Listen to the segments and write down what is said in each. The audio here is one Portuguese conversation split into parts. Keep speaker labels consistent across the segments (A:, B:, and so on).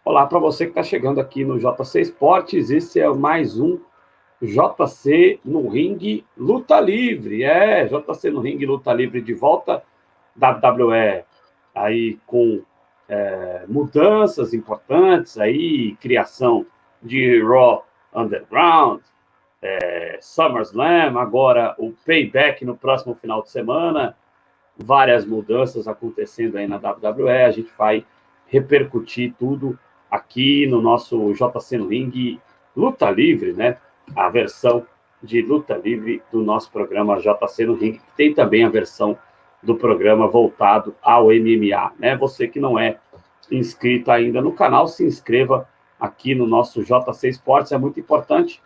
A: Olá para você que está chegando aqui no JC Esportes, esse é mais um JC no Ringue Luta Livre. JC no Ringue Luta Livre de volta, WWE aí com mudanças importantes, aí criação de Raw Underground, SummerSlam, agora o Payback no próximo final de semana, várias mudanças acontecendo aí na WWE, a gente vai repercutir tudo aqui no nosso JC no Ring Luta Livre, né? A versão de Luta Livre do nosso programa JC no Ring, que tem também a versão do programa voltado ao MMA, né? Você que não é inscrito ainda no canal, se inscreva aqui no nosso JC Esportes, é muito importante.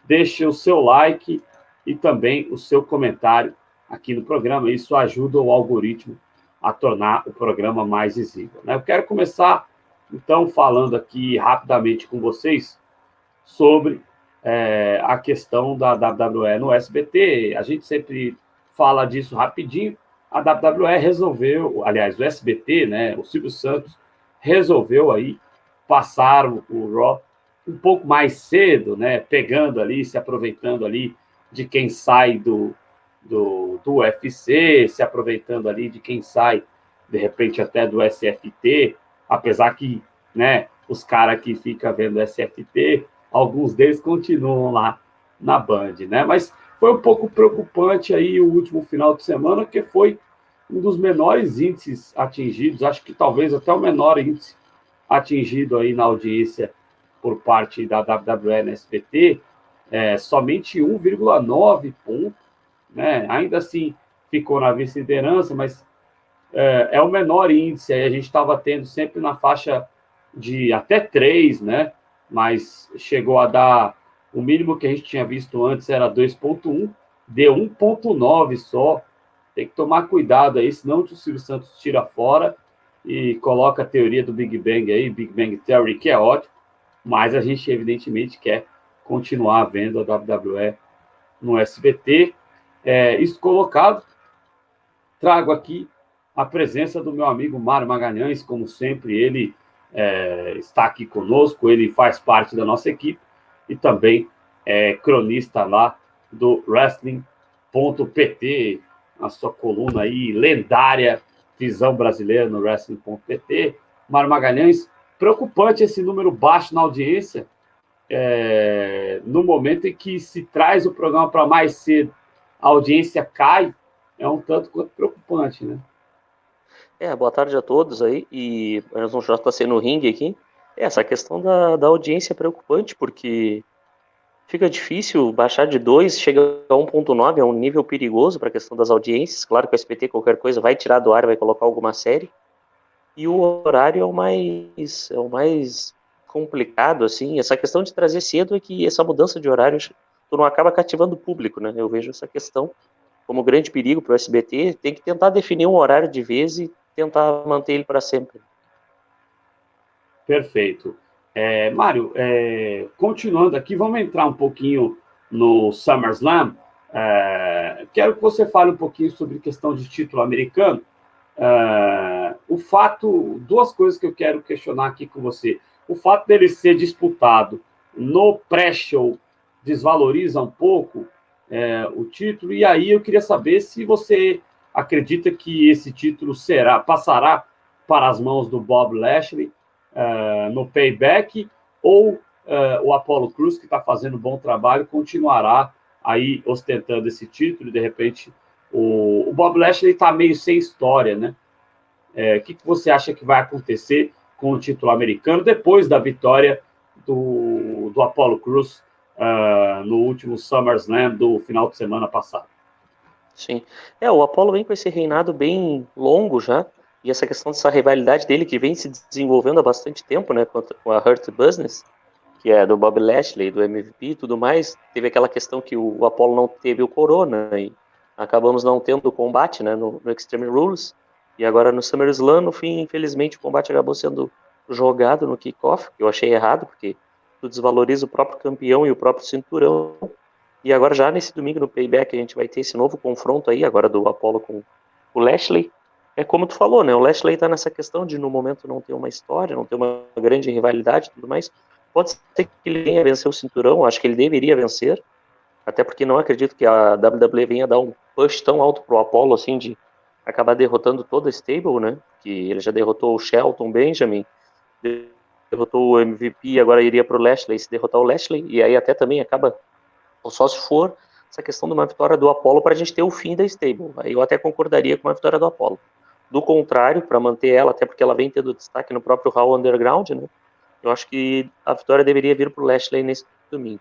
A: Deixe o seu like e também o seu comentário aqui no programa, isso ajuda o algoritmo a tornar o programa mais visível, né? Eu quero começar, então, falando aqui rapidamente com vocês sobre a questão da WWE no SBT. A gente sempre fala disso rapidinho. A WWE resolveu, aliás, o SBT, né, o Silvio Santos, resolveu aí passar o Raw um pouco mais cedo, né, pegando ali, se aproveitando ali de quem sai do UFC, se aproveitando ali de quem sai, de repente, até do SFT, apesar que, né, os caras que ficam vendo SFT, alguns deles continuam lá na Band, né? Mas foi um pouco preocupante aí o último final de semana, que foi um dos menores índices atingidos, acho que talvez até o menor índice atingido aí na audiência por parte da WWE na SBT, somente 1,9 ponto, né? Ainda assim ficou na vice-liderança, mas é o menor índice, aí a gente estava tendo sempre na faixa de até 3, né? Mas chegou a dar, o mínimo que a gente tinha visto antes era 2,1, deu 1,9 só. Tem que tomar cuidado aí, senão o Silvio Santos tira fora e coloca a teoria do Big Bang aí, Big Bang Theory, que é ótimo, mas a gente evidentemente quer continuar vendo a WWE no SBT. Isso colocado, trago aqui a presença do meu amigo Mário Magalhães, como sempre, ele está aqui conosco, ele faz parte da nossa equipe e também é cronista lá do Wrestling.pt, a sua coluna aí lendária, Visão Brasileira no Wrestling.pt. Mário Magalhães, preocupante esse número baixo na audiência, no momento em que se traz o programa para mais cedo, a audiência cai, é um tanto quanto preocupante, né?
B: Boa tarde a todos aí, e nós vamos já estar sendo no ringue aqui. Essa questão da audiência é preocupante, porque fica difícil baixar de 2, chega a 1,9, é um nível perigoso para a questão das audiências. Claro que o SBT, qualquer coisa, vai tirar do ar, vai colocar alguma série. E o horário é o mais complicado, assim. Essa questão de trazer cedo é que essa mudança de horário, tu não acaba cativando o público, né? Eu vejo essa questão como grande perigo para o SBT. Tem que tentar definir um horário de vez e tentar manter ele para sempre.
A: Perfeito. Mário, continuando aqui, vamos entrar um pouquinho no SummerSlam. Quero que você fale um pouquinho sobre questão de título americano. Duas coisas que eu quero questionar aqui com você. O fato dele ser disputado no pré-show desvaloriza um pouco o título, e aí eu queria saber se você acredita que esse título passará para as mãos do Bob Lashley no Payback, ou o Apollo Crews, que está fazendo um bom trabalho, continuará aí ostentando esse título, e de repente o Bob Lashley está meio sem história, né? O que você acha que vai acontecer com o título americano depois da vitória do Apollo Crews no último SummerSlam do final de semana passado?
B: Sim. O Apollo vem com esse reinado bem longo já, e essa questão dessa rivalidade dele que vem se desenvolvendo há bastante tempo, né, com a Hurt Business, que é do Bob Lashley, do MVP e tudo mais. Teve aquela questão que o Apollo não teve o Corona, e acabamos não tendo o combate, né, no Extreme Rules, e agora no SummerSlam, no fim, infelizmente, o combate acabou sendo jogado no kickoff, que eu achei errado, porque tu desvaloriza o próprio campeão e o próprio cinturão. E agora já nesse domingo no Payback a gente vai ter esse novo confronto aí, agora do Apollo com o Lashley. É como tu falou, né? O Lashley tá nessa questão de no momento não ter uma história, não ter uma grande rivalidade e tudo mais. Pode ser que ele venha vencer o cinturão, acho que ele deveria vencer, até porque não acredito que a WWE venha dar um push tão alto pro Apollo assim de acabar derrotando toda a stable, né? Que ele já derrotou o Shelton Benjamin, derrotou o MVP, agora iria pro Lashley, se derrotar o Lashley, e aí até também acaba, ou só se for essa questão de uma vitória do Apollo para a gente ter o fim da stable. Aí eu até concordaria com uma vitória do Apollo. Do contrário, para manter ela, até porque ela vem tendo destaque no próprio Raw Underground, né? Eu acho que a vitória deveria vir pro Lashley nesse domingo.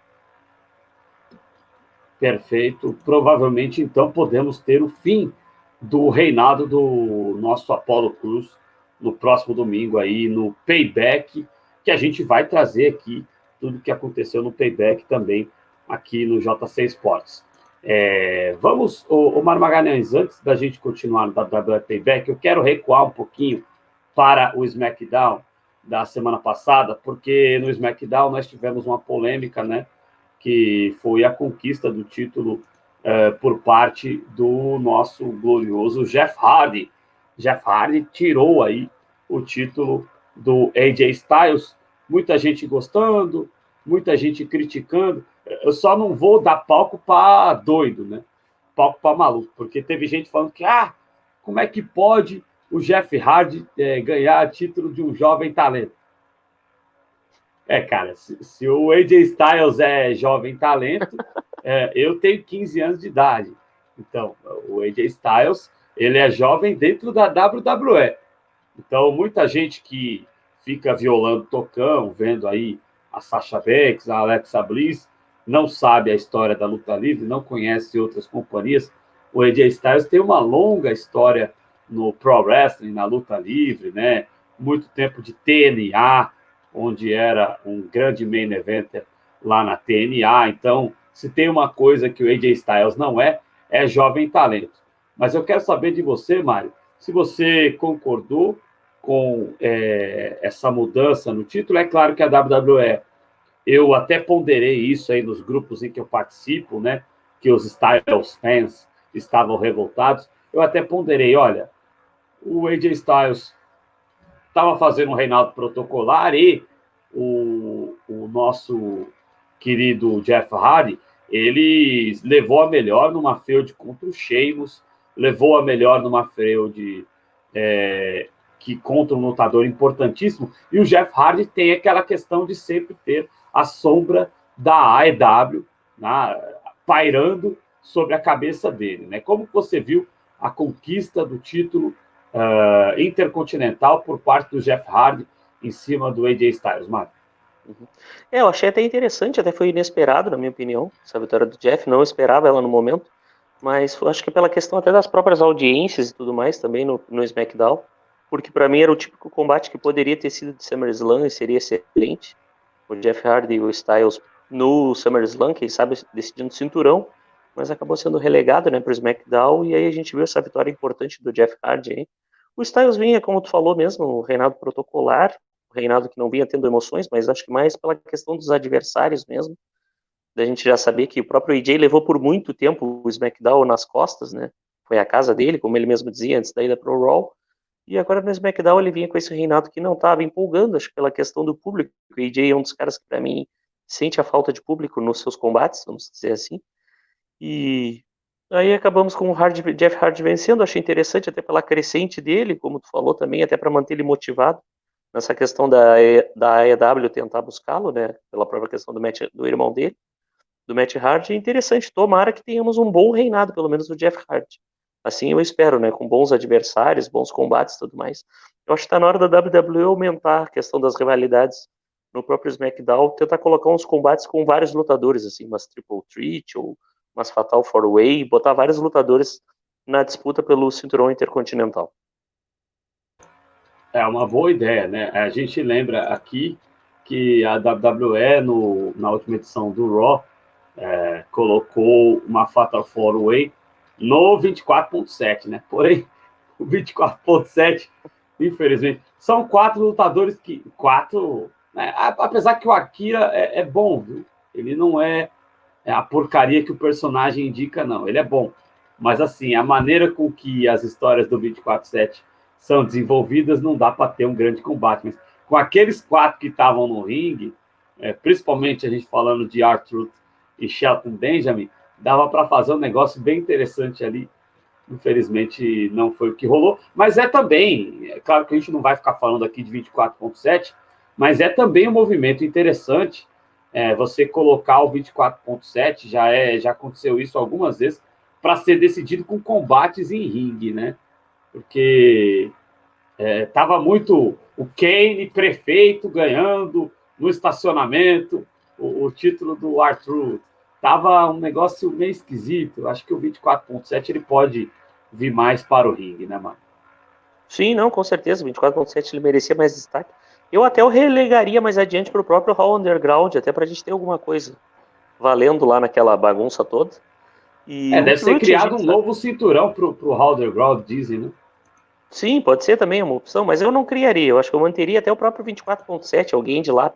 A: Perfeito. Provavelmente, então, podemos ter o fim do reinado do nosso Apollo Cruz no próximo domingo aí, no Payback, que a gente vai trazer aqui tudo que aconteceu no Payback também aqui no JC Sports. Vamos, o Mário Magalhães, antes da gente continuar no WWE Payback, eu quero recuar um pouquinho para o SmackDown da semana passada, porque no SmackDown nós tivemos uma polêmica, né? Que foi a conquista do título por parte do nosso glorioso Jeff Hardy. Jeff Hardy tirou aí o título do AJ Styles. Muita gente gostando, muita gente criticando. Eu só não vou dar palco para doido, né? Palco para maluco, porque teve gente falando que, como é que pode o Jeff Hardy ganhar título de um jovem talento? Cara, se o AJ Styles é jovem talento, eu tenho 15 anos de idade. Então, o AJ Styles, ele é jovem dentro da WWE. Então, muita gente que fica violando tocão, vendo aí a Sasha Banks, a Alexa Bliss, não sabe a história da luta livre, não conhece outras companhias. O AJ Styles tem uma longa história no Pro Wrestling, na luta livre, né? Muito tempo de TNA, onde era um grande main eventer lá na TNA. Então, se tem uma coisa que o AJ Styles não é jovem talento. Mas eu quero saber de você, Mário, se você concordou com essa mudança no título. É claro que a WWE, eu até ponderei isso aí nos grupos em que eu participo, né, que os Styles fans estavam revoltados. Eu até ponderei, olha, o AJ Styles estava fazendo um reinado protocolar e o nosso querido Jeff Hardy, ele levou a melhor numa feud contra o Sheamus, levou a melhor numa feud que contra um lutador importantíssimo, e o Jeff Hardy tem aquela questão de sempre ter a sombra da AEW, né, pairando sobre a cabeça dele, né? Como você viu a conquista do título intercontinental por parte do Jeff Hardy em cima do AJ Styles, Mário?
B: Eu achei até interessante, até foi inesperado, na minha opinião, essa vitória do Jeff, não esperava ela no momento, mas acho que pela questão até das próprias audiências e tudo mais também no SmackDown, porque para mim era o típico combate que poderia ter sido de SummerSlam e seria excelente, o Jeff Hardy e o Styles no SummerSlam, quem sabe decidindo cinturão, mas acabou sendo relegado, né, para o SmackDown, e aí a gente viu essa vitória importante do Jeff Hardy aí. O Styles vinha, como tu falou mesmo, o reinado protocolar, o reinado que não vinha tendo emoções, mas acho que mais pela questão dos adversários mesmo, da gente já saber que o próprio AJ levou por muito tempo o SmackDown nas costas, né, foi a casa dele, como ele mesmo dizia, antes da ida pro Raw, e agora no SmackDown ele vinha com esse reinado que não estava empolgando, acho que pela questão do público. O AJ é um dos caras que, para mim, sente a falta de público nos seus combates, vamos dizer assim. E aí acabamos com o Jeff Hardy vencendo. Achei interessante até pela crescente dele, como tu falou também, até para manter ele motivado nessa questão da AEW tentar buscá-lo, né? Pela própria questão do irmão dele, do Matt Hardy. É interessante, tomara que tenhamos um bom reinado, pelo menos do Jeff Hardy. Assim eu espero, né? Com bons adversários, bons combates e tudo mais. Eu acho que está na hora da WWE aumentar a questão das rivalidades no próprio SmackDown, tentar colocar uns combates com vários lutadores, assim, umas Triple Threat ou umas Fatal 4-Way, botar vários lutadores na disputa pelo cinturão intercontinental.
A: É uma boa ideia, né? A gente lembra aqui que a WWE, na última edição do Raw, colocou uma Fatal 4-Way no 24.7, né? Porém, o 24.7, infelizmente, são 4 lutadores que... 4... Né? Apesar que o Akira é bom, viu? Ele não é a porcaria que o personagem indica, não. Ele é bom. Mas, assim, a maneira com que as histórias do 24/7 são desenvolvidas, não dá para ter um grande combate. Mas com aqueles 4 que estavam no ringue, principalmente a gente falando de R-Truth e Shelton Benjamin, dava para fazer um negócio bem interessante ali. Infelizmente, não foi o que rolou. Mas é claro que a gente não vai ficar falando aqui de 24/7, mas é também um movimento interessante você colocar o 24/7, já aconteceu isso algumas vezes, para ser decidido com combates em ringue, né? Porque estava muito o Kane, prefeito, ganhando no estacionamento o título do R-Truth. Tava um negócio meio esquisito. Acho que o 24/7 ele pode vir mais para o ringue, né, mano?
B: Sim, não, com certeza. 24/7 ele merecia mais destaque. Eu até o relegaria mais adiante para o próprio Raw Underground, até para a gente ter alguma coisa valendo lá naquela bagunça toda. E o
A: Deve ser
B: Truth, a
A: criado
B: gente
A: um
B: sabe.
A: novo cinturão pro Raw Underground, dizem, né?
B: Sim, pode ser também uma opção, mas eu não criaria. Eu acho que eu manteria até o próprio 24/7. Alguém de lá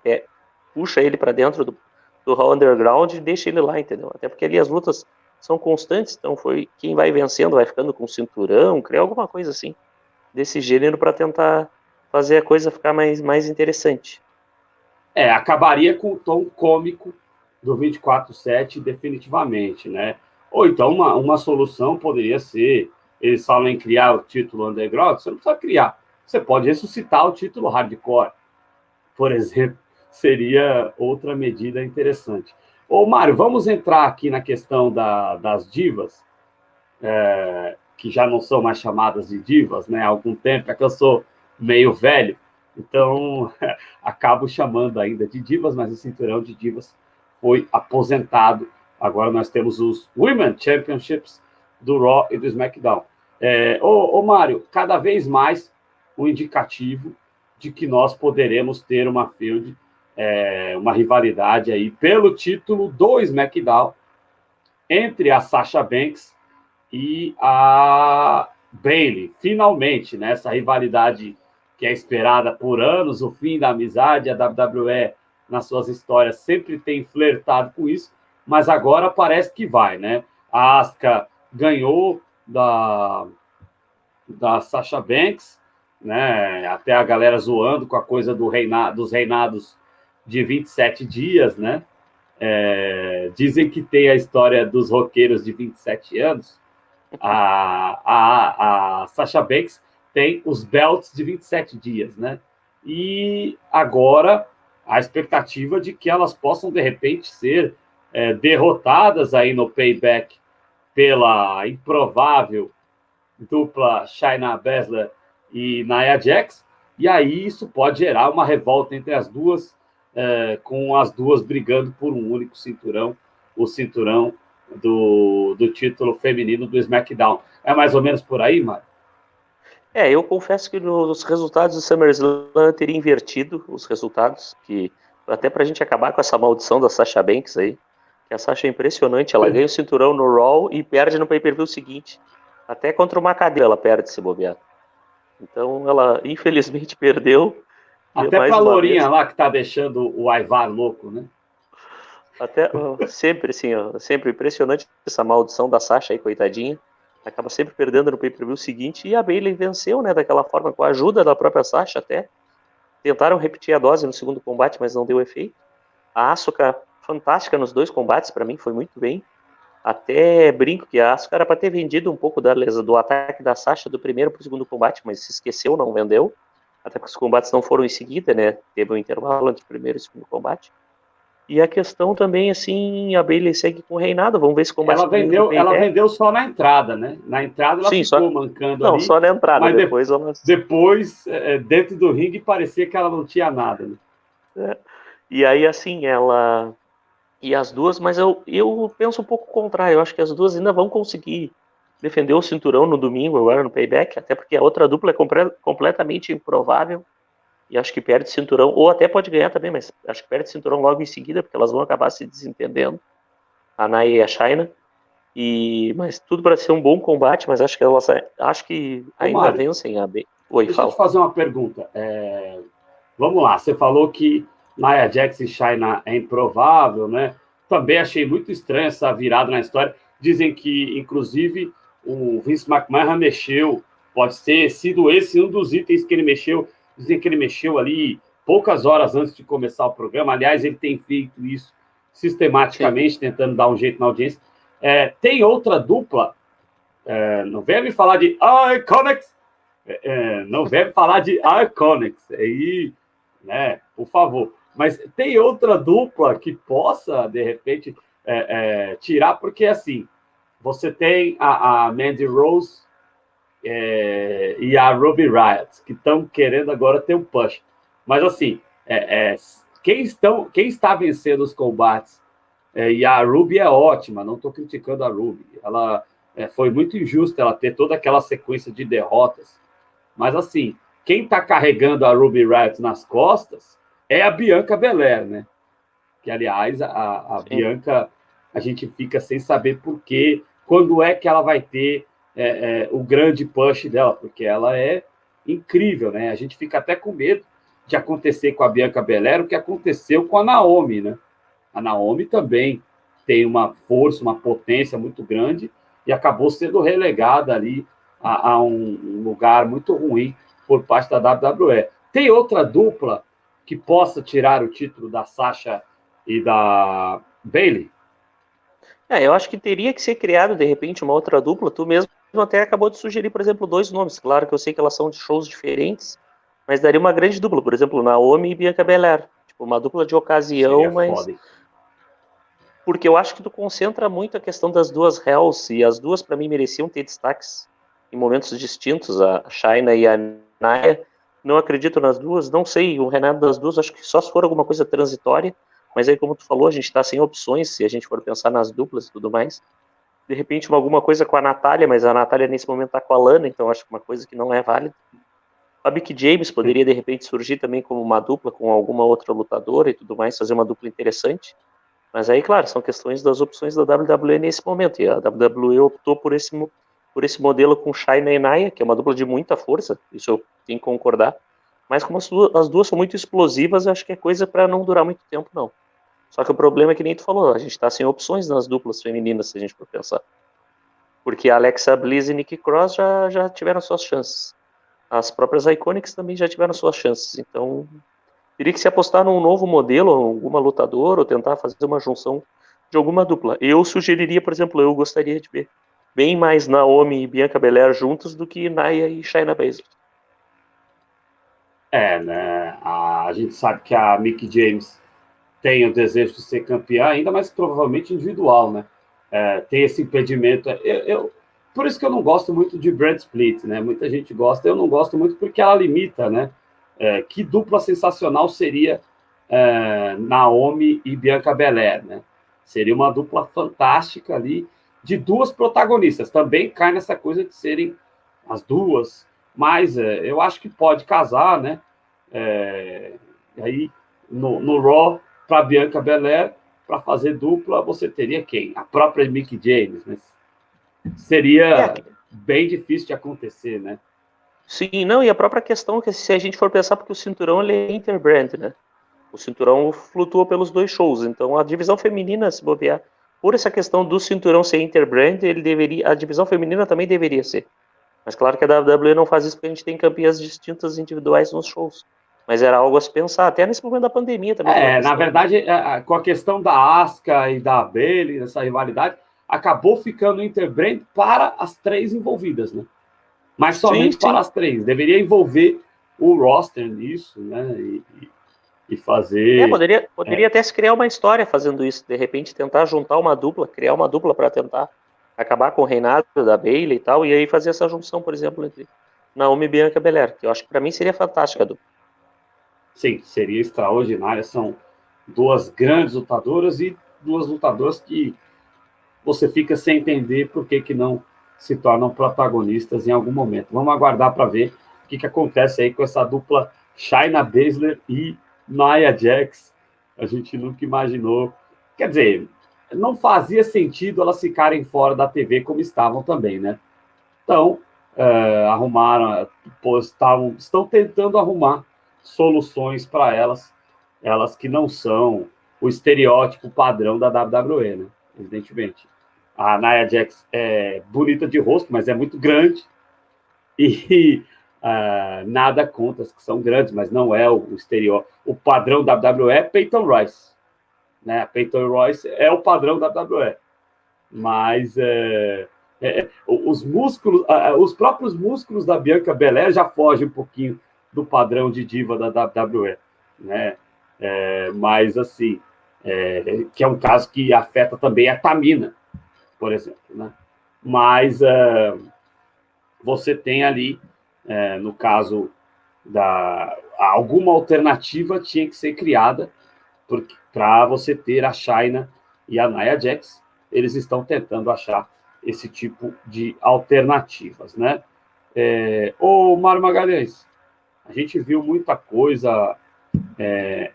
B: puxa ele para dentro do Raw Underground e deixa ele lá, entendeu? Até porque ali as lutas são constantes, então foi quem vai vencendo vai ficando com cinturão, criar alguma coisa assim desse gênero para tentar fazer a coisa ficar mais interessante.
A: Acabaria com o tom cômico do 24/7 definitivamente, né? Ou então uma solução poderia ser, eles falam em criar o título underground, você não precisa criar, você pode ressuscitar o título hardcore, por exemplo, seria outra medida interessante. Ô, Mário, vamos entrar aqui na questão das divas, que já não são mais chamadas de divas, né? Há algum tempo, que eu sou meio velho, então acabo chamando ainda de divas, mas o cinturão de divas foi aposentado. Agora nós temos os Women Championships do Raw e do SmackDown. Mário, cada vez mais um indicativo de que nós poderemos ter uma feud, uma rivalidade aí pelo título do SmackDown entre a Sasha Banks e a Bayley. Finalmente, né, essa rivalidade que é esperada por anos, o fim da amizade, a WWE, nas suas histórias, sempre tem flertado com isso, mas agora parece que vai, né? A Asuka ganhou da Sasha Banks, né? Até a galera zoando com a coisa dos reinados de 27 dias, né? Dizem que tem a história dos roqueiros de 27 anos. A Sasha Banks tem os belts de 27 dias, né? E agora a expectativa de que elas possam, de repente, ser derrotadas aí no Payback pela improvável dupla Shayna Baszler e Nia Jax, e aí isso pode gerar uma revolta entre as duas, com as duas brigando por um único cinturão, o cinturão do título feminino do SmackDown. É mais ou menos por aí, Mário?
B: Eu confesso que nos resultados do SummerSlam eu teria invertido os resultados, que até pra gente acabar com essa maldição da Sasha Banks aí, que a Sasha é impressionante, ela ganha o cinturão no Raw e perde no pay-per-view seguinte. Até contra uma cadeira ela perde se bobear. Então ela infelizmente perdeu, e
A: Até
B: mais
A: pra
B: uma
A: Lourinha
B: vez.
A: lá que tá deixando o Ivar louco, né?
B: Até sempre assim, ó, sempre impressionante essa maldição da Sasha aí, coitadinha. Acaba sempre perdendo no pay-per-view seguinte e a Bayley venceu, né, daquela forma com a ajuda da própria Sasha até. Tentaram repetir a dose no segundo combate, mas não deu efeito. A Asuka fantástica nos dois combates, para mim foi muito bem. Até brinco que a Asuka era para ter vendido um pouco do ataque da Sasha do primeiro para o segundo combate, mas se esqueceu, não vendeu. Até porque os combates não foram em seguida, né? Teve um intervalo entre o primeiro e o segundo combate. E a questão também, assim, a Bayley segue com o reinado. Vamos ver se combate domingo no
A: Ela
B: Payback.
A: vendeu só na entrada, né? Na entrada ela
B: Sim,
A: ficou
B: só.
A: mancando
B: Não,
A: ali,
B: só na entrada.
A: mas
B: Depois elas.
A: depois, dentro do ringue, parecia que ela não tinha nada, né?
B: E aí, assim, ela. E as duas, mas eu penso um pouco o contrário. Eu acho que as duas ainda vão conseguir defender o cinturão no domingo, agora no Payback, até porque a outra dupla é completamente improvável. E acho que perde cinturão, ou até pode ganhar também, mas acho que perde cinturão logo em seguida, porque elas vão acabar se desentendendo, a Naya e a Shayna. Mas tudo para ser um bom combate, mas acho que
A: Ô,
B: ainda
A: Mário,
B: vencem a B. Oi,
A: deixa eu te
B: fala.
A: fazer uma pergunta. Vamos lá, você falou que Nia Jax e Shayna é improvável, né? Também achei muito estranha essa virada na história. Dizem que, inclusive, o Vince McMahon mexeu, pode ter sido esse um dos itens que ele mexeu, dizem que ele mexeu ali poucas horas antes de começar o programa. Aliás, ele tem feito isso sistematicamente, sim, tentando dar um jeito na audiência. Tem outra dupla, não vem me falar de Iconics, não vem falar de Iconics, aí, né, por favor. Mas tem outra dupla que possa, de repente, tirar, porque, assim, você tem a Mandy Rose e a Ruby Riott, que estão querendo agora ter um push. Mas, assim, quem está vencendo os combates, e a Ruby é ótima, não estou criticando a Ruby. Ela foi muito injusta ela ter toda aquela sequência de derrotas. Mas, assim, quem está carregando a Ruby Riott nas costas é a Bianca Belair, né? Que, aliás, a Bianca, a gente fica sem saber por quê, quando é que ela vai ter o grande push dela, porque ela é incrível, né? A gente fica até com medo de acontecer com a Bianca Belair o que aconteceu com a Naomi, né? A Naomi também tem uma força, uma potência muito grande e acabou sendo relegada ali a um lugar muito ruim por parte da WWE. Tem outra dupla que possa tirar o título da Sasha e da Bayley?
B: Eu acho que teria que ser criado, de repente, uma outra dupla. Tu mesmo até acabou de sugerir, por exemplo, 2 nomes. Claro que eu sei que elas são de shows diferentes, mas daria uma grande dupla. Por exemplo, Naomi e Bianca Belair. Tipo, uma dupla de ocasião,
A: Seria
B: mas...
A: foda.
B: Porque eu acho que tu concentra muito a questão das duas Hells, e as duas, para mim, mereciam ter destaques em momentos distintos, a Shayna e a Nia. Não acredito nas duas, não sei, o Renato das duas, acho que só se for alguma coisa transitória, mas aí, como tu falou, a gente está sem opções, se a gente for pensar nas duplas e tudo mais. De repente, alguma coisa com a Natália, mas a Natália nesse momento está com a Lana, então acho que uma coisa que não é válida. A Mickie James poderia, de repente, surgir também como uma dupla com alguma outra lutadora e tudo mais, fazer uma dupla interessante. Mas aí, claro, são questões das opções da WWE nesse momento, e a WWE optou por esse modelo com Shayna e Nia, que é uma dupla de muita força, isso eu tenho que concordar, mas como as duas são muito explosivas, acho que é coisa para não durar muito tempo, não. Só que o problema é que nem tu falou, a gente está sem opções nas duplas femininas, se a gente for pensar. Porque a Alexa Bliss e Nikki Cross já tiveram suas chances. As próprias Iconics também já tiveram suas chances, então teria que se apostar num novo modelo, alguma lutadora, ou tentar fazer uma junção de alguma dupla. Eu sugeriria, por exemplo, eu gostaria de ver bem mais Naomi e Bianca Belair juntos do que Nia e Shayna Baszler.
A: Né? A gente sabe que a Mickie James tem o desejo de ser campeã, ainda mais provavelmente individual, né? Tem esse impedimento. Por isso que eu não gosto muito de Brand Split, né? Muita gente gosta, eu não gosto muito porque ela limita, né? Que dupla sensacional seria Naomi e Bianca Belair, né? Seria uma dupla fantástica ali, de duas protagonistas. Também cai nessa coisa de serem as duas, mas eu acho que pode casar, né? Aí, no Raw, para Bianca Belair, para fazer dupla, você teria quem? A própria Mickie James, né? Seria bem difícil de acontecer, né?
B: Sim, não, e a própria questão é que se a gente for pensar, porque o cinturão ele é interbrand, né? O cinturão flutua pelos 2 shows, então a divisão feminina, se bobear, por essa questão do cinturão ser interbrand, a divisão feminina também deveria ser. Mas claro que a WWE não faz isso porque a gente tem campeãs distintas individuais nos shows. Mas era algo a se pensar, até nesse momento da pandemia também.
A: Na verdade, com a questão da Asuka e da Bayley, essa rivalidade, acabou ficando interbrand para as 3 envolvidas, né? Mas somente para as 3. Deveria envolver o roster nisso, né? E fazer...
B: Poderia até se criar uma história fazendo isso. De repente, tentar juntar uma dupla, criar uma dupla para tentar acabar com o reinado da Bayley e tal, e aí fazer essa junção, por exemplo, entre Naomi e Bianca Belair, que eu acho que para mim seria fantástica a dupla.
A: Sim, seria extraordinária. São 2 grandes lutadoras e 2 lutadoras que você fica sem entender por que não se tornam protagonistas em algum momento. Vamos aguardar para ver o que acontece aí com essa dupla Shayna Baszler e Nia Jax. A gente nunca imaginou. Quer dizer, não fazia sentido elas ficarem fora da TV como estavam também, né? Então, estão tentando arrumar soluções para elas que não são o estereótipo padrão da WWE, né? Evidentemente. A Nia Jax é bonita de rosto, mas é muito grande. E nada contra as que são grandes, mas não é o estereótipo. O padrão da WWE é Peyton Royce. Né? Peyton Royce é o padrão da WWE. Mas os músculos, os próprios músculos da Bianca Belair já fogem um pouquinho do padrão de diva da WWE, né? Mas assim, que é um caso que afeta também a Tamina, por exemplo, né? Mas você tem ali, no caso alguma alternativa tinha que ser criada para você ter a Shayna e a Nia Jax. Eles estão tentando achar esse tipo de alternativas, né? Ô, Mário Magalhães, a gente viu muita coisa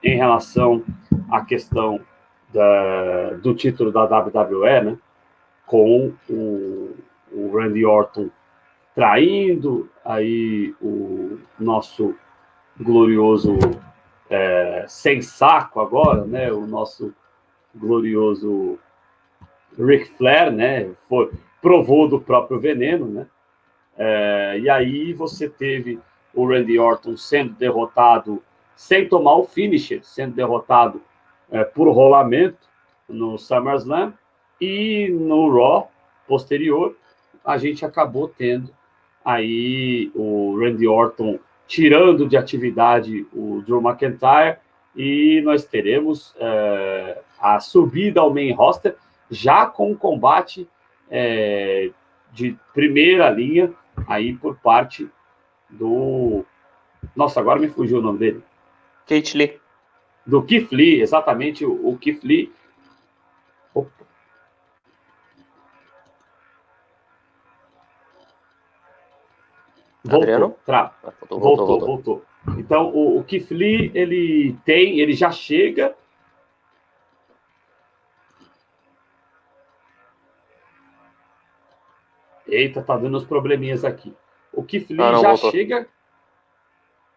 A: em relação à questão do título da WWE, né? Com o Randy Orton traindo aí o nosso glorioso sem saco agora, né? O nosso glorioso Ric Flair, né? Provou do próprio veneno, né? E aí você teve o Randy Orton sendo derrotado sem tomar o finisher, sendo derrotado por rolamento no SummerSlam, e no Raw posterior a gente acabou tendo aí o Randy Orton tirando de atividade o Drew McIntyre, e nós teremos a subida ao main roster já com um combate de primeira linha aí por parte do... Nossa, agora me fugiu o nome dele.
B: Keith Lee.
A: Do Keith Lee, exatamente, o Keith Lee. Opa.
B: Adriano?
A: Voltou. Então, o Keith Lee, ele já chega... Eita, tá dando uns probleminhas aqui. O Keith Lee já voltou.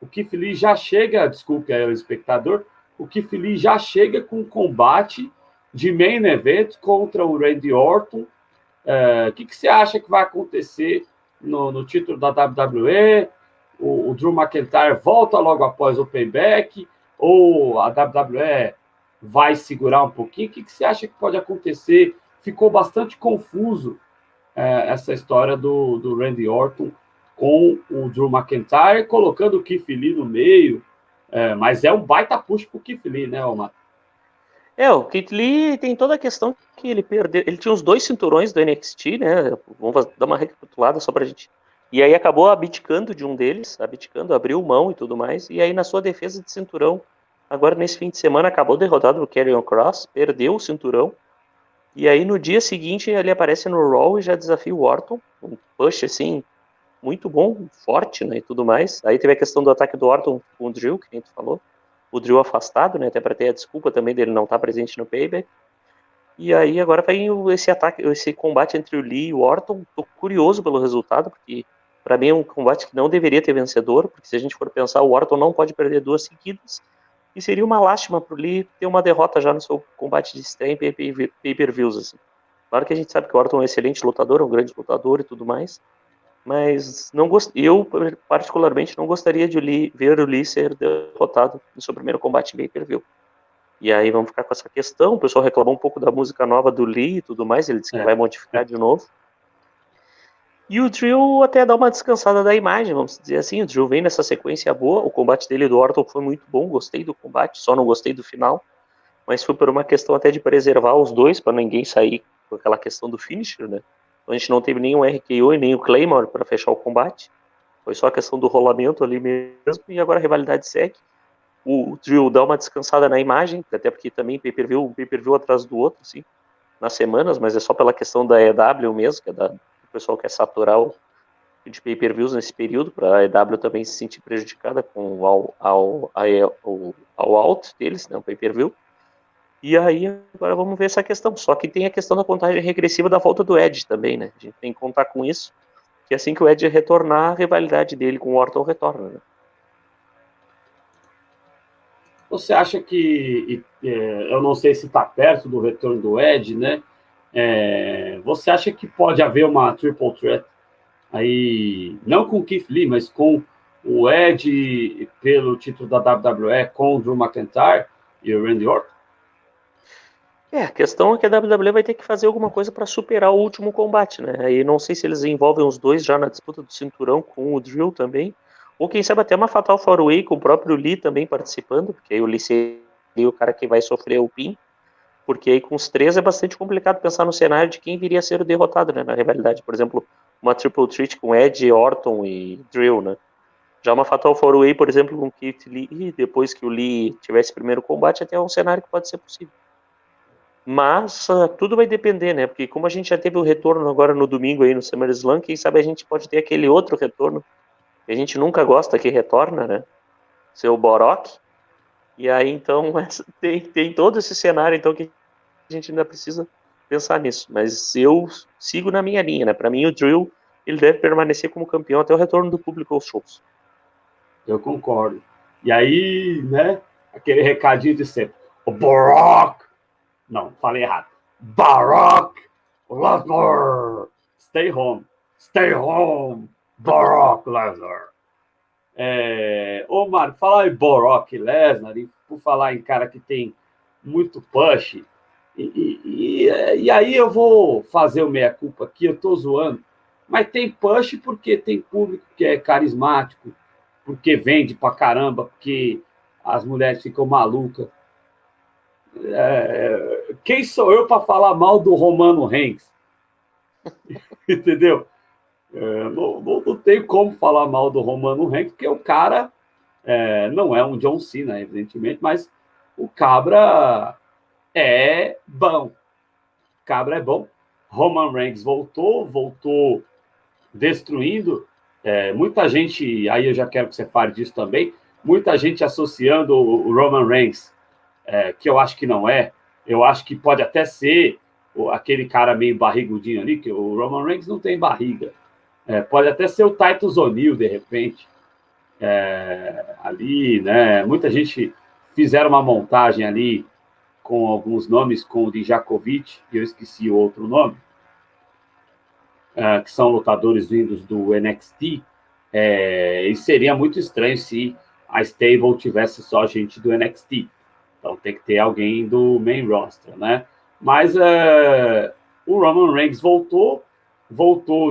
A: O Keith Lee já chega, desculpe aí o espectador, o Keith Lee já chega com um combate de main event contra o Randy Orton. O que você acha que vai acontecer no título da WWE? O Drew McIntyre volta logo após o payback? Ou a WWE vai segurar um pouquinho? O que você acha que pode acontecer? Ficou bastante confuso essa história do Randy Orton com o Drew McIntyre, colocando o Keith Lee no meio. Mas é um baita push pro Keith Lee, né, Omar?
B: O Keith Lee tem toda a questão que ele perdeu. Ele tinha os 2 cinturões do NXT, né? Vamos dar uma recapitulada só pra gente. E aí acabou abdicando de um deles, abriu mão e tudo mais. E aí na sua defesa de cinturão, agora nesse fim de semana, acabou derrotado o Karrion Kross, perdeu o cinturão. E aí no dia seguinte ele aparece no Raw e já desafia o Orton. Um push assim, muito bom, forte, né? E tudo mais. Aí teve a questão do ataque do Orton com o Drew, que nem tu falou. O Drew afastado, né? Até para ter a desculpa também dele não estar presente no payback. E aí agora vem esse combate entre o Lee e o Orton. Tô curioso pelo resultado, porque para mim é um combate que não deveria ter vencedor, porque se a gente for pensar, o Orton não pode perder 2 seguidas, e seria uma lástima pro Lee ter uma derrota já no seu combate de estreia em pay-per-views, assim. Claro que a gente sabe que o Orton é um excelente lutador, um grande lutador e tudo mais, mas eu particularmente não gostaria de ver o Lee ser derrotado no seu primeiro combate em pay-per-view. E aí vamos ficar com essa questão. O pessoal reclamou um pouco da música nova do Lee e tudo mais, ele disse que vai modificar de novo. E o Drew até dá uma descansada da imagem, vamos dizer assim. O Drew vem nessa sequência boa, o combate dele do Orton foi muito bom, gostei do combate, só não gostei do final, mas foi por uma questão até de preservar os dois, para ninguém sair com aquela questão do finisher, né? Então a gente não teve nenhum RKO e nem o Claymore para fechar o combate, foi só a questão do rolamento ali mesmo, e agora a rivalidade segue. O Drew dá uma descansada na imagem, até porque também um pay-per-view atrás do outro, assim, nas semanas, mas é só pela questão da EW mesmo, que o pessoal quer saturar de pay-per-views nesse período, para a EW também se sentir prejudicada com o out deles, né, o pay-per-view. E aí, agora vamos ver essa questão. Só que tem a questão da contagem regressiva da volta do Edge também, né? A gente tem que contar com isso, que assim que o Edge retornar, a rivalidade dele com o Orton retorna, né?
A: Você acha que, eu não sei se está perto do retorno do Edge, né? Você acha que pode haver uma triple threat aí, não com o Keith Lee, mas com o Edge pelo título da WWE, com o Drew McIntyre e o Randy Orton?
B: A questão é que a WWE vai ter que fazer alguma coisa para superar o último combate, né? Aí não sei se eles envolvem os dois já na disputa do cinturão com o Drew também, ou quem sabe até uma Fatal 4-Way com o próprio Lee também participando, porque aí o Lee seria o cara que vai sofrer o pin, porque aí com os três é bastante complicado pensar no cenário de quem viria a ser o derrotado, né? Na rivalidade, por exemplo, uma Triple Threat com Edge, Orton e Drew, né? Já uma Fatal 4-Way, por exemplo, com Keith Lee, e depois que o Lee tivesse primeiro combate, até é um cenário que pode ser possível. Mas tudo vai depender, né? Porque como a gente já teve o retorno agora no domingo aí no SummerSlam, quem sabe a gente pode ter aquele outro retorno que a gente nunca gosta que retorna, né? Seu Borok. E aí, então, tem todo esse cenário, então, que a gente ainda precisa pensar nisso. Mas eu sigo na minha linha, né? Para mim, o Drew, ele deve permanecer como campeão até o retorno do público aos shows.
A: Eu concordo. E aí, né, aquele recadinho de sempre. O Brock! Não, falei errado. Brock Lesnar! Stay home. Stay home, Brock Lesnar. Ô, Mário, falar em Brock Lesnar, e por falar em cara que tem muito push, e aí eu vou fazer o meia-culpa aqui, eu tô zoando, mas tem push porque tem público que é carismático, porque vende pra caramba, porque as mulheres ficam malucas. Quem sou eu para falar mal do Romano Reigns? Entendeu? Não tem como falar mal do Romano Reigns, porque o cara não é um John Cena, evidentemente, mas o cabra é bom. O cabra é bom. Roman Reigns voltou destruindo. Muita gente, aí eu já quero que você fale disso também, muita gente associando o Roman Reigns, que eu acho que não é. Eu acho que pode até ser aquele cara meio barrigudinho ali, que o Roman Reigns não tem barriga. Pode até ser o Titus O'Neil, de repente. Ali, né? Muita gente fizeram uma montagem ali com alguns nomes, com o Djakovic, e eu esqueci o outro nome, que são lutadores vindos do NXT, e seria muito estranho se a stable tivesse só gente do NXT. Então tem que ter alguém do main roster, né? Mas o Roman Reigns voltou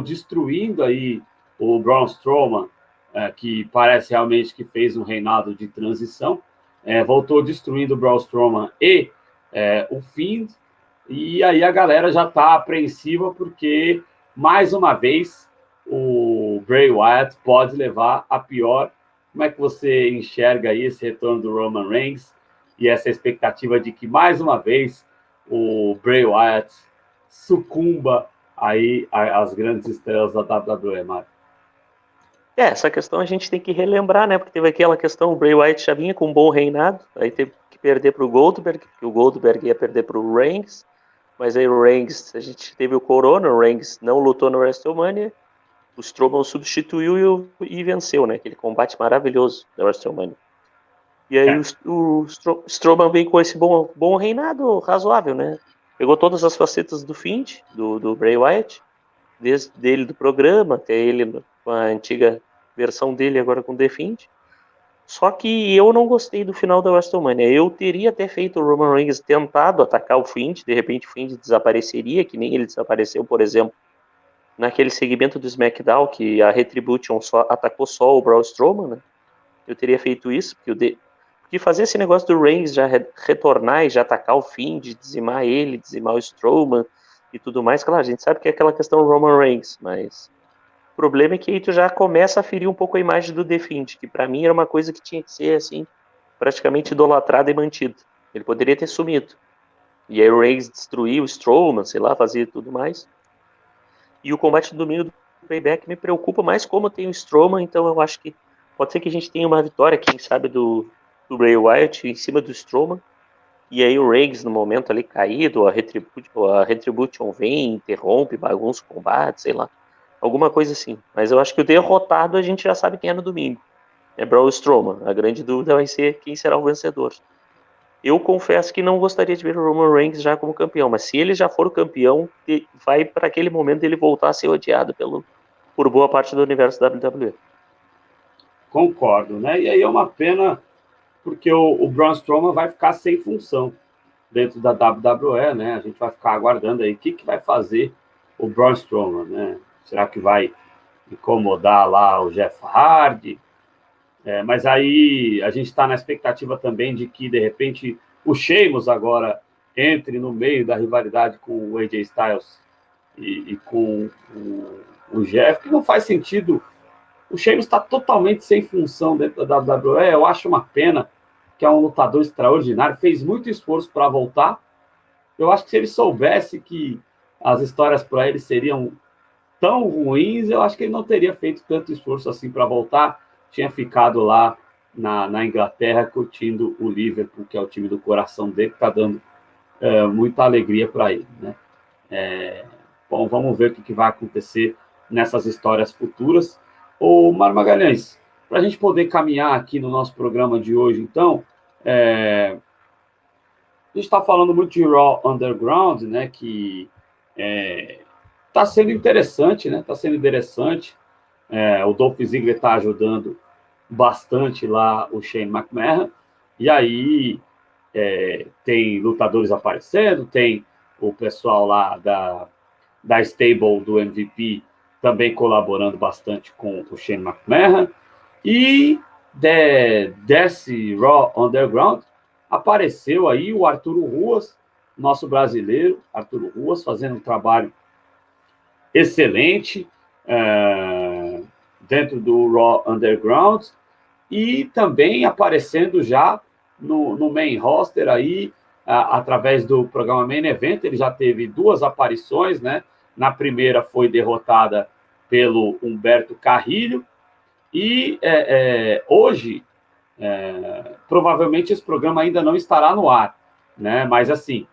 A: destruindo aí o Braun Strowman, que parece realmente que fez um reinado de transição, voltou destruindo o Braun Strowman e o Fiend, e aí a galera já está apreensiva porque, mais uma vez, o Bray Wyatt pode levar a pior. Como é que você enxerga aí esse retorno do Roman Reigns e essa expectativa de que, mais uma vez, o Bray Wyatt sucumba aí às grandes estrelas da WWE, Mário?
B: Essa questão a gente tem que relembrar, né? Porque teve aquela questão, o Bray Wyatt já vinha com um bom reinado, aí teve que perder para o Goldberg, porque o Goldberg ia perder para o Reigns, mas aí o Reigns, a gente teve o Corona, o Reigns não lutou no WrestleMania, o Strowman substituiu e venceu, né? Aquele combate maravilhoso da WrestleMania. E aí o Strowman veio com esse bom reinado razoável, né? Pegou todas as facetas do Fiend, do Bray Wyatt, desde dele do programa até ele com a antiga versão dele agora com The Fiend. Só que eu não gostei do final da WrestleMania. Eu teria até feito o Roman Reigns tentado atacar o Fiend, de repente o Fiend desapareceria, que nem ele desapareceu, por exemplo, naquele segmento do SmackDown que a Retribution atacou só o Braun Strowman, né? Eu teria feito isso, porque fazer esse negócio do Reigns já retornar e já atacar o Fiend, dizimar ele, dizimar o Strowman e tudo mais, claro, a gente sabe que é aquela questão Roman Reigns, mas o problema é que aí tu já começa a ferir um pouco a imagem do The Fiend, que pra mim era uma coisa que tinha que ser, assim, praticamente idolatrada e mantida. Ele poderia ter sumido. E aí o Reigns destruiu o Strowman, sei lá, fazia tudo mais. E o combate do domingo do Payback me preocupa mais como tem o Strowman, então eu acho que pode ser que a gente tenha uma vitória, quem sabe, do Bray Wyatt em cima do Strowman. E aí o Reigns, no momento ali caído, a Retribution vem, interrompe, bagunça o combate, sei lá. Alguma coisa assim. Mas eu acho que o derrotado a gente já sabe quem é no domingo. É Braun Strowman. A grande dúvida vai ser quem será o vencedor. Eu confesso que não gostaria de ver o Roman Reigns já como campeão, mas se ele já for campeão, vai para aquele momento ele voltar a ser odiado por boa parte do universo WWE.
A: Concordo, né? E aí é uma pena, porque o Braun Strowman vai ficar sem função dentro da WWE, né? A gente vai ficar aguardando aí o que vai fazer o Braun Strowman, né? Será que vai incomodar lá o Jeff Hardy? Mas aí a gente está na expectativa também de que, de repente, o Sheamus agora entre no meio da rivalidade com o AJ Styles e com o Jeff, que não faz sentido. O Sheamus está totalmente sem função dentro da WWE. Eu acho uma pena, que é um lutador extraordinário, fez muito esforço para voltar. Eu acho que se ele soubesse que as histórias para ele seriam tão ruins, eu acho que ele não teria feito tanto esforço assim para voltar. Tinha ficado lá na Inglaterra curtindo o Liverpool, que é o time do coração dele, que está dando muita alegria para ele, né? Bom, vamos ver o que vai acontecer nessas histórias futuras. Ô, Mário Magalhães, para a gente poder caminhar aqui no nosso programa de hoje, então, a gente está falando muito de Raw Underground, né, que está sendo interessante, né? Está sendo interessante. O Dolph Ziggler está ajudando bastante lá o Shane McMahon. E aí tem lutadores aparecendo, tem o pessoal lá da stable do MVP também colaborando bastante com o Shane McMahon. E desse Raw Underground apareceu aí o Arturo Ruas, nosso brasileiro, Arturo Ruas, fazendo um trabalho excelente dentro do Raw Underground e também aparecendo já no main roster aí, através do programa Main Event. Ele já teve 2 aparições, né? Na primeira foi derrotada pelo Humberto Carrilho e hoje provavelmente esse programa ainda não estará no ar, né? Mas assim,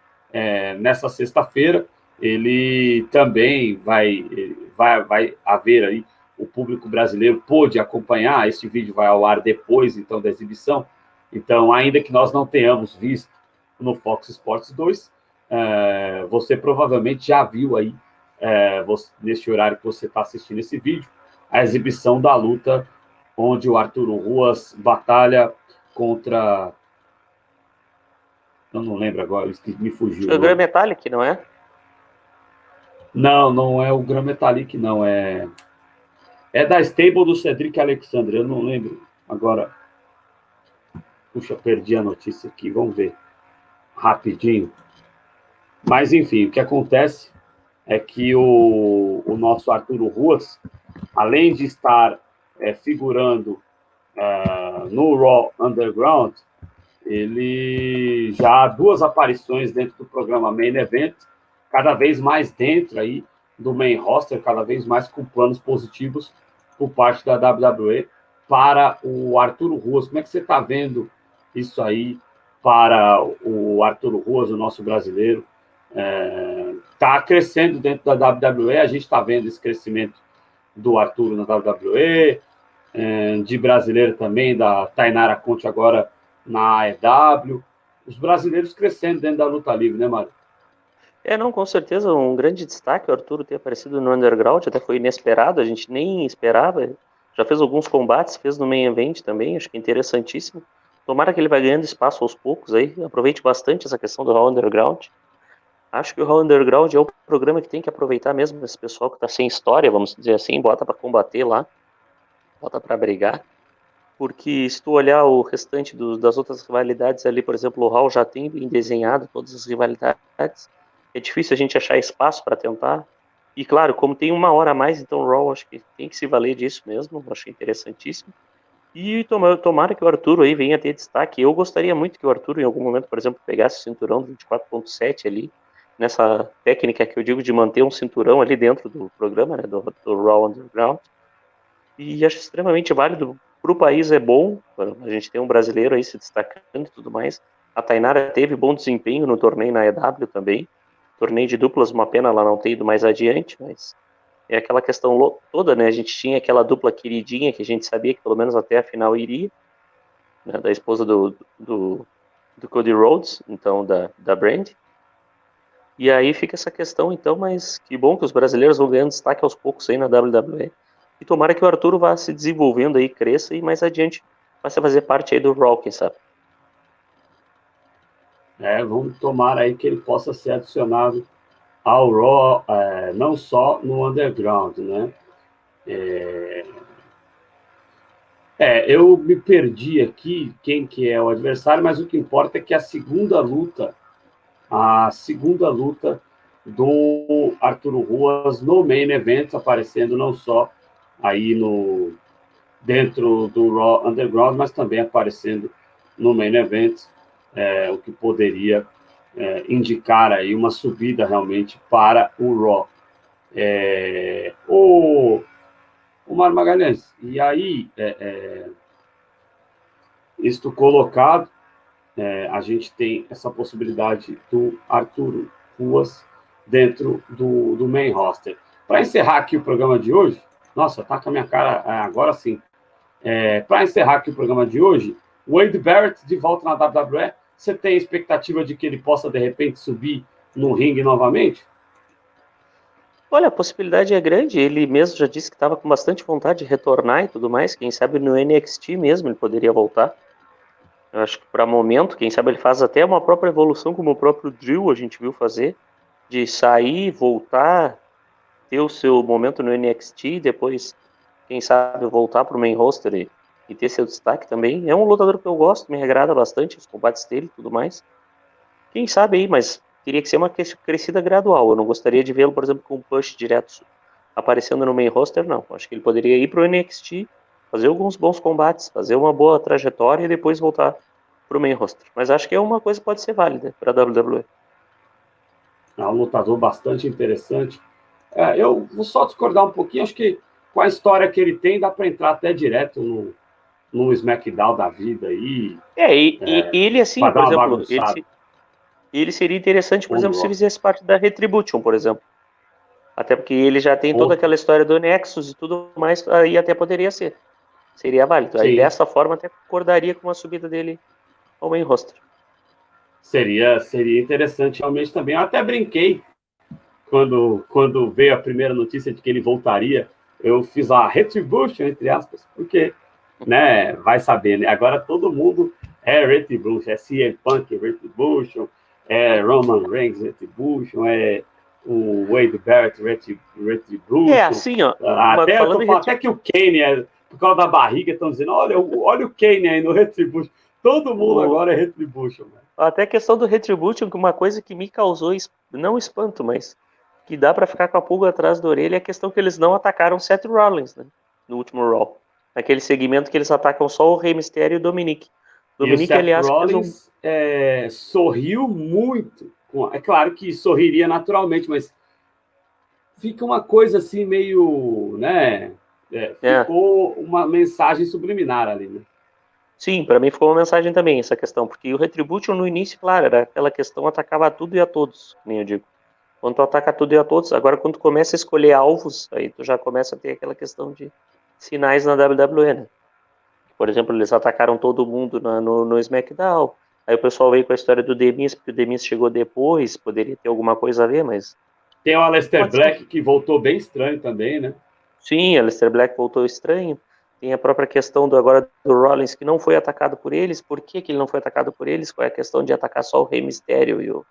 A: nessa sexta-feira ele também vai haver aí, o público brasileiro pôde acompanhar. Este vídeo vai ao ar depois então da exibição, então ainda que nós não tenhamos visto no Fox Sports 2, você provavelmente já viu aí, neste horário que você está assistindo esse vídeo, a exibição da luta onde o Arturo Ruas batalha contra... Eu não lembro agora, me fugiu.
B: O Gran Metalik, não é?
A: Não, não é o Gran Metalik, não. É da stable do Cedric Alexander, eu não lembro agora. Puxa, perdi a notícia aqui, vamos ver rapidinho. Mas, enfim, o que acontece é que o nosso Arturo Ruas, além de estar figurando no Raw Underground, ele já há 2 aparições dentro do programa Main Event, cada vez mais dentro aí do main roster, cada vez mais com planos positivos por parte da WWE para o Arturo Ruas. Como é que você está vendo isso aí para o Arturo Ruas, o nosso brasileiro? Está crescendo dentro da WWE, a gente está vendo esse crescimento do Arturo na WWE, de brasileiro também, da Tainara Conte agora na AEW. Os brasileiros crescendo dentro da luta livre, né, Mário?
B: Não, com certeza, um grande destaque o Arturo ter aparecido no Underground, até foi inesperado, a gente nem esperava. Já fez alguns combates, fez no Main Event também, acho que é interessantíssimo. Tomara que ele vai ganhando espaço aos poucos aí, aproveite bastante essa questão do Raw Underground. Acho que o Raw Underground é o programa que tem que aproveitar mesmo esse pessoal que tá sem história, vamos dizer assim, bota para combater lá, bota para brigar. Porque se tu olhar o restante das outras rivalidades ali, por exemplo, o Raw já tem bem desenhado todas as rivalidades. É difícil a gente achar espaço para tentar. E claro, como tem 1 hora a mais, então o Raw acho que tem que se valer disso mesmo. Acho interessantíssimo. E tomara que o Arturo aí venha a ter destaque. Eu gostaria muito que o Arturo, em algum momento, por exemplo, pegasse o cinturão do 24.7 ali, nessa técnica que eu digo de manter um cinturão ali dentro do programa, né, do Raw Underground. E acho extremamente válido. Para o país é bom, a gente tem um brasileiro aí se destacando e tudo mais. A Tainara teve bom desempenho no torneio na EW também. Torneio de duplas, uma pena ela não ter ido mais adiante, mas é aquela questão toda, né? A gente tinha aquela dupla queridinha que a gente sabia que pelo menos até a final iria, né? Da esposa do do Cody Rhodes, então da brand. E aí fica essa questão, então, mas que bom que os brasileiros vão ganhando destaque aos poucos aí na WWE. E tomara que o Arturo vá se desenvolvendo aí, cresça e mais adiante vai fazer parte aí do Raw, quem sabe.
A: Vamos tomar aí que ele possa ser adicionado ao Raw, não só no Underground, né? Eu me perdi aqui quem que é o adversário, mas o que importa é que a segunda luta do Arturo Ruas no Main Event, aparecendo não só aí dentro do Raw Underground, mas também aparecendo no Main Event, o que poderia indicar aí uma subida realmente para o Raw. O Mário Magalhães, e aí, isto colocado, a gente tem essa possibilidade do Arturo Ruas dentro do main roster. Para encerrar aqui o programa de hoje, nossa, tá com a minha cara agora sim. Para encerrar aqui o programa de hoje, Wade Barrett de volta na WWE, você tem expectativa de que ele possa, de repente, subir no ringue novamente?
B: Olha, a possibilidade é grande, ele mesmo já disse que estava com bastante vontade de retornar e tudo mais, quem sabe no NXT mesmo ele poderia voltar. Eu acho que para momento, quem sabe ele faz até uma própria evolução, como o próprio Drew a gente viu fazer, de sair, voltar, ter o seu momento no NXT, depois, quem sabe, voltar para o main roster e ter seu destaque também. É um lutador que eu gosto, me agrada bastante os combates dele e tudo mais. Quem sabe aí, mas teria que ser uma crescida gradual. Eu não gostaria de vê-lo, por exemplo, com um push direto aparecendo no main roster, não. Acho que ele poderia ir para o NXT, fazer alguns bons combates, fazer uma boa trajetória e depois voltar para o main roster. Mas acho que é uma coisa que pode ser válida para a WWE.
A: É um lutador bastante interessante. Eu vou só discordar um pouquinho, acho que com a história que ele tem, dá para entrar até direto no SmackDown da vida aí.
B: E ele, assim, por exemplo, ele seria interessante, por exemplo, se fizesse parte da Retribution, por exemplo. Até porque ele já tem toda aquela história do Nexus e tudo mais, aí até poderia ser. Seria válido. Sim. Aí dessa forma até concordaria com a subida dele ao main roster.
A: Seria interessante realmente também. Eu até brinquei quando veio a primeira notícia de que ele voltaria. Eu fiz a Retribution, entre aspas, porque, né, vai saber, né? Agora todo mundo é Retribution, é CM Punk Retribution, é Roman Reigns Retribution, é o Wade Barrett Retribution.
B: Assim, ó.
A: Até que o Kane, por causa da barriga, estão dizendo, olha o Kane aí no Retribution. Todo mundo agora é Retribution. Né?
B: Até a questão do Retribution, que uma coisa que me causou, não espanto, mas que dá pra ficar com a pulga atrás da orelha, é a questão que eles não atacaram Seth Rollins, né? No último Raw. Naquele segmento que eles atacam só o Rey Mysterio e o Dominic.
A: Dominic, aliás, Rollins sorriu muito. É claro que sorriria naturalmente, mas fica uma coisa assim meio, né? Ficou uma mensagem subliminar ali, né?
B: Sim, para mim ficou uma mensagem também essa questão, porque o Retribution no início, claro, era aquela questão, atacava tudo e a todos, nem eu digo. Quando tu ataca tudo e a todos, agora quando tu começa a escolher alvos, aí tu já começa a ter aquela questão de sinais na WWE, né? Por exemplo, eles atacaram todo mundo no SmackDown, aí o pessoal veio com a história do Demis, porque o Demis chegou depois, poderia ter alguma coisa a ver, mas...
A: Tem o Aleister Black, que voltou bem estranho também, né?
B: Sim, Aleister Black voltou estranho. Tem a própria questão agora do Rollins, que não foi atacado por eles. Por que ele não foi atacado por eles? Qual é a questão de atacar só o Rey Mysterio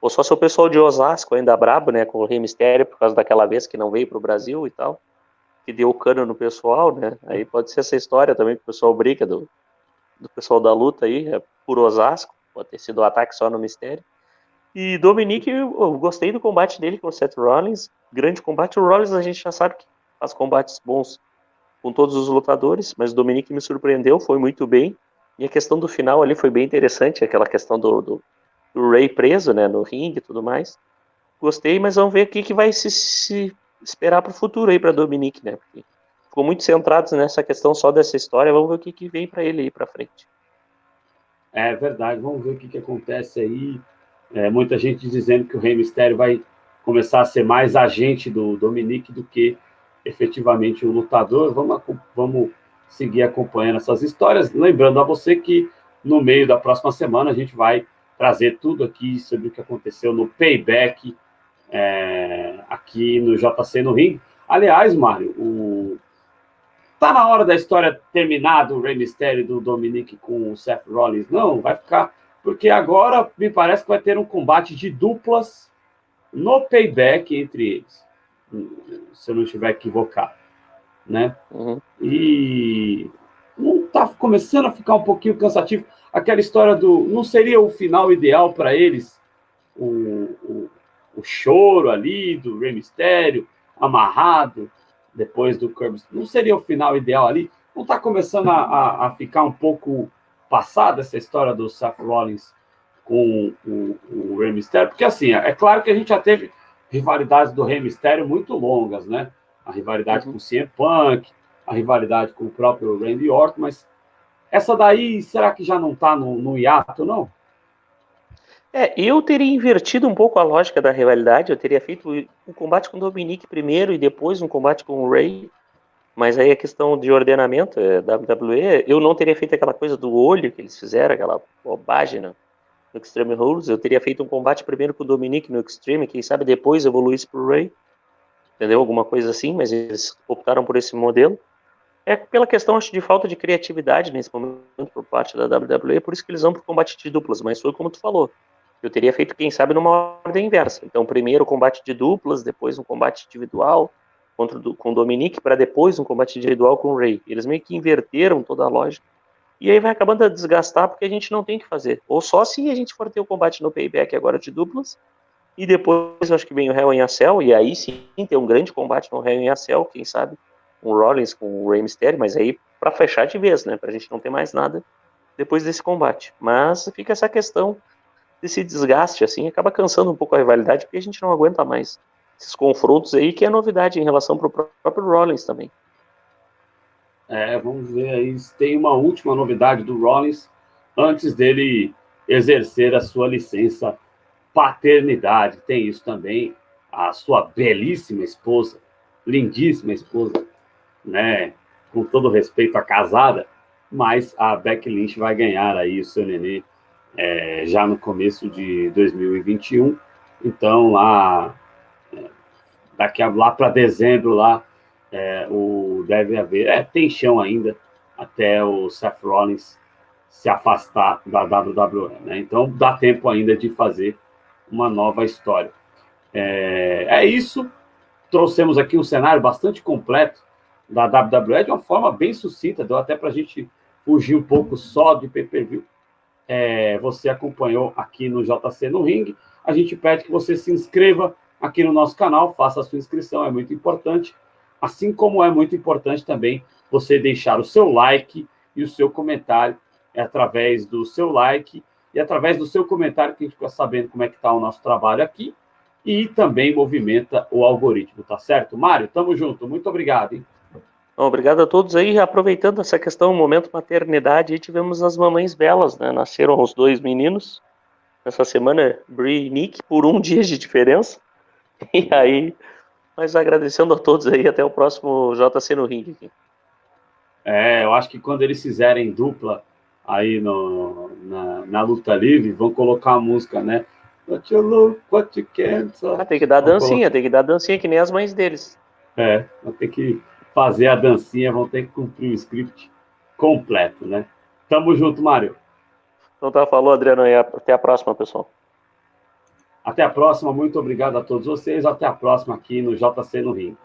B: ou só se o pessoal de Osasco ainda brabo, né, com o Rey Mysterio, por causa daquela vez que não veio para o Brasil e tal, que deu cano no pessoal, né? Aí pode ser essa história também que o pessoal brinca do pessoal da luta aí, por Osasco, pode ter sido um ataque só no Mysterio. E Dominic, eu gostei do combate dele com o Seth Rollins, grande combate. O Rollins a gente já sabe que faz combates bons com todos os lutadores, mas o Dominic me surpreendeu, foi muito bem. E a questão do final ali foi bem interessante, aquela questão do Ray preso, né, no ringue e tudo mais. Gostei, mas vamos ver o que vai se esperar para o futuro aí para Dominic, né? Porque ficou muito centrado nessa questão só dessa história, vamos ver o que vem para ele aí para frente.
A: É verdade, vamos ver o que acontece aí. Muita gente dizendo que o Rey Mysterio vai começar a ser mais agente do Dominic do que efetivamente o lutador. Vamos seguir acompanhando essas histórias. Lembrando a você que no meio da próxima semana, a gente vai trazer tudo aqui sobre o que aconteceu no Payback, aqui no JC no Ring. Aliás, Mário, tá na hora da história terminar do Rey Mysterio e do Dominic com o Seth Rollins? Não, vai ficar... Porque agora me parece que vai ter um combate de duplas no Payback entre eles, se eu não estiver equivocado, né?
B: Uhum.
A: E não tá começando a ficar um pouquinho cansativo aquela história do... Não seria o final ideal para eles o choro ali do Rey Mysterio amarrado depois do Kirby? Não seria o final ideal ali? Não está começando a ficar um pouco passada essa história do Seth Rollins com o Rey Mysterio? Porque, assim, é claro que a gente já teve rivalidades do Rey Mysterio muito longas, né? A rivalidade com o CM Punk, a rivalidade com o próprio Randy Orton, mas essa daí, será que já não está no hiato, não?
B: Eu teria invertido um pouco a lógica da rivalidade, eu teria feito um combate com o Dominic primeiro e depois um combate com o Rey, mas aí a questão de ordenamento, WWE, eu não teria feito aquela coisa do olho que eles fizeram, aquela bobagem no Extreme Rules, eu teria feito um combate primeiro com o Dominic no Extreme, quem sabe depois evoluísse pro Rey, entendeu? Alguma coisa assim, mas eles optaram por esse modelo. É pela questão, acho, de falta de criatividade nesse momento por parte da WWE, por isso que eles vão pro combate de duplas, mas foi como tu falou. Eu teria feito, quem sabe, numa ordem inversa. Então, primeiro o combate de duplas, depois um combate individual com o Dominic, para depois um combate individual com o Rey. Eles meio que inverteram toda a lógica. E aí vai acabando a desgastar, porque a gente não tem o que fazer. Ou só se a gente for ter o combate no Payback agora de duplas, e depois acho que vem o Hell in a Cell, e aí sim tem um grande combate no Hell in a Cell, quem sabe, com o Rollins, com o Rey Mysterio, mas aí para fechar de vez, né? Pra gente não ter mais nada depois desse combate. Mas fica essa questão desse desgaste, assim, acaba cansando um pouco a rivalidade, porque a gente não aguenta mais esses confrontos aí, que é novidade em relação pro próprio Rollins também.
A: Vamos ver aí se tem uma última novidade do Rollins antes dele exercer a sua licença paternidade. Tem isso também, a sua belíssima esposa, lindíssima esposa, né? Com todo respeito à casada, mas a Becky Lynch vai ganhar aí o seu nenê já no começo de 2021. Então, lá para dezembro, deve haver... tem chão ainda até o Seth Rollins se afastar da WWE, né? Então, dá tempo ainda de fazer uma nova história. Isso. Trouxemos aqui um cenário bastante completo da WWE de uma forma bem sucinta, deu até para a gente fugir um pouco só de pay-per-view. Você acompanhou aqui no JC no Ring. A gente pede que você se inscreva aqui no nosso canal, faça a sua inscrição, é muito importante. Assim como é muito importante também você deixar o seu like e o seu comentário. Através do seu like e através do seu comentário que a gente fica sabendo como é que está o nosso trabalho aqui e também movimenta o algoritmo, tá certo? Mário, tamo junto, muito obrigado, hein?
B: Obrigado a todos aí. Aproveitando essa questão, momento maternidade, aí tivemos as mamães belas, né? Nasceram os 2 meninos essa semana, Brie e Nick, por um dia de diferença. E aí, mas agradecendo a todos aí, até o próximo JC no Ring aqui.
A: Eu acho que quando eles fizerem dupla aí na luta livre, vão colocar a música, né? What you look, what you can't.
B: Tem que dar dancinha, tem que dar dancinha que nem as mães deles.
A: Vão ter que fazer a dancinha, vão ter que cumprir o script completo, né? Tamo junto, Mário.
B: Então tá, falou, Adriano, e até a próxima, pessoal.
A: Até a próxima, muito obrigado a todos vocês, até a próxima aqui no JC no Ring.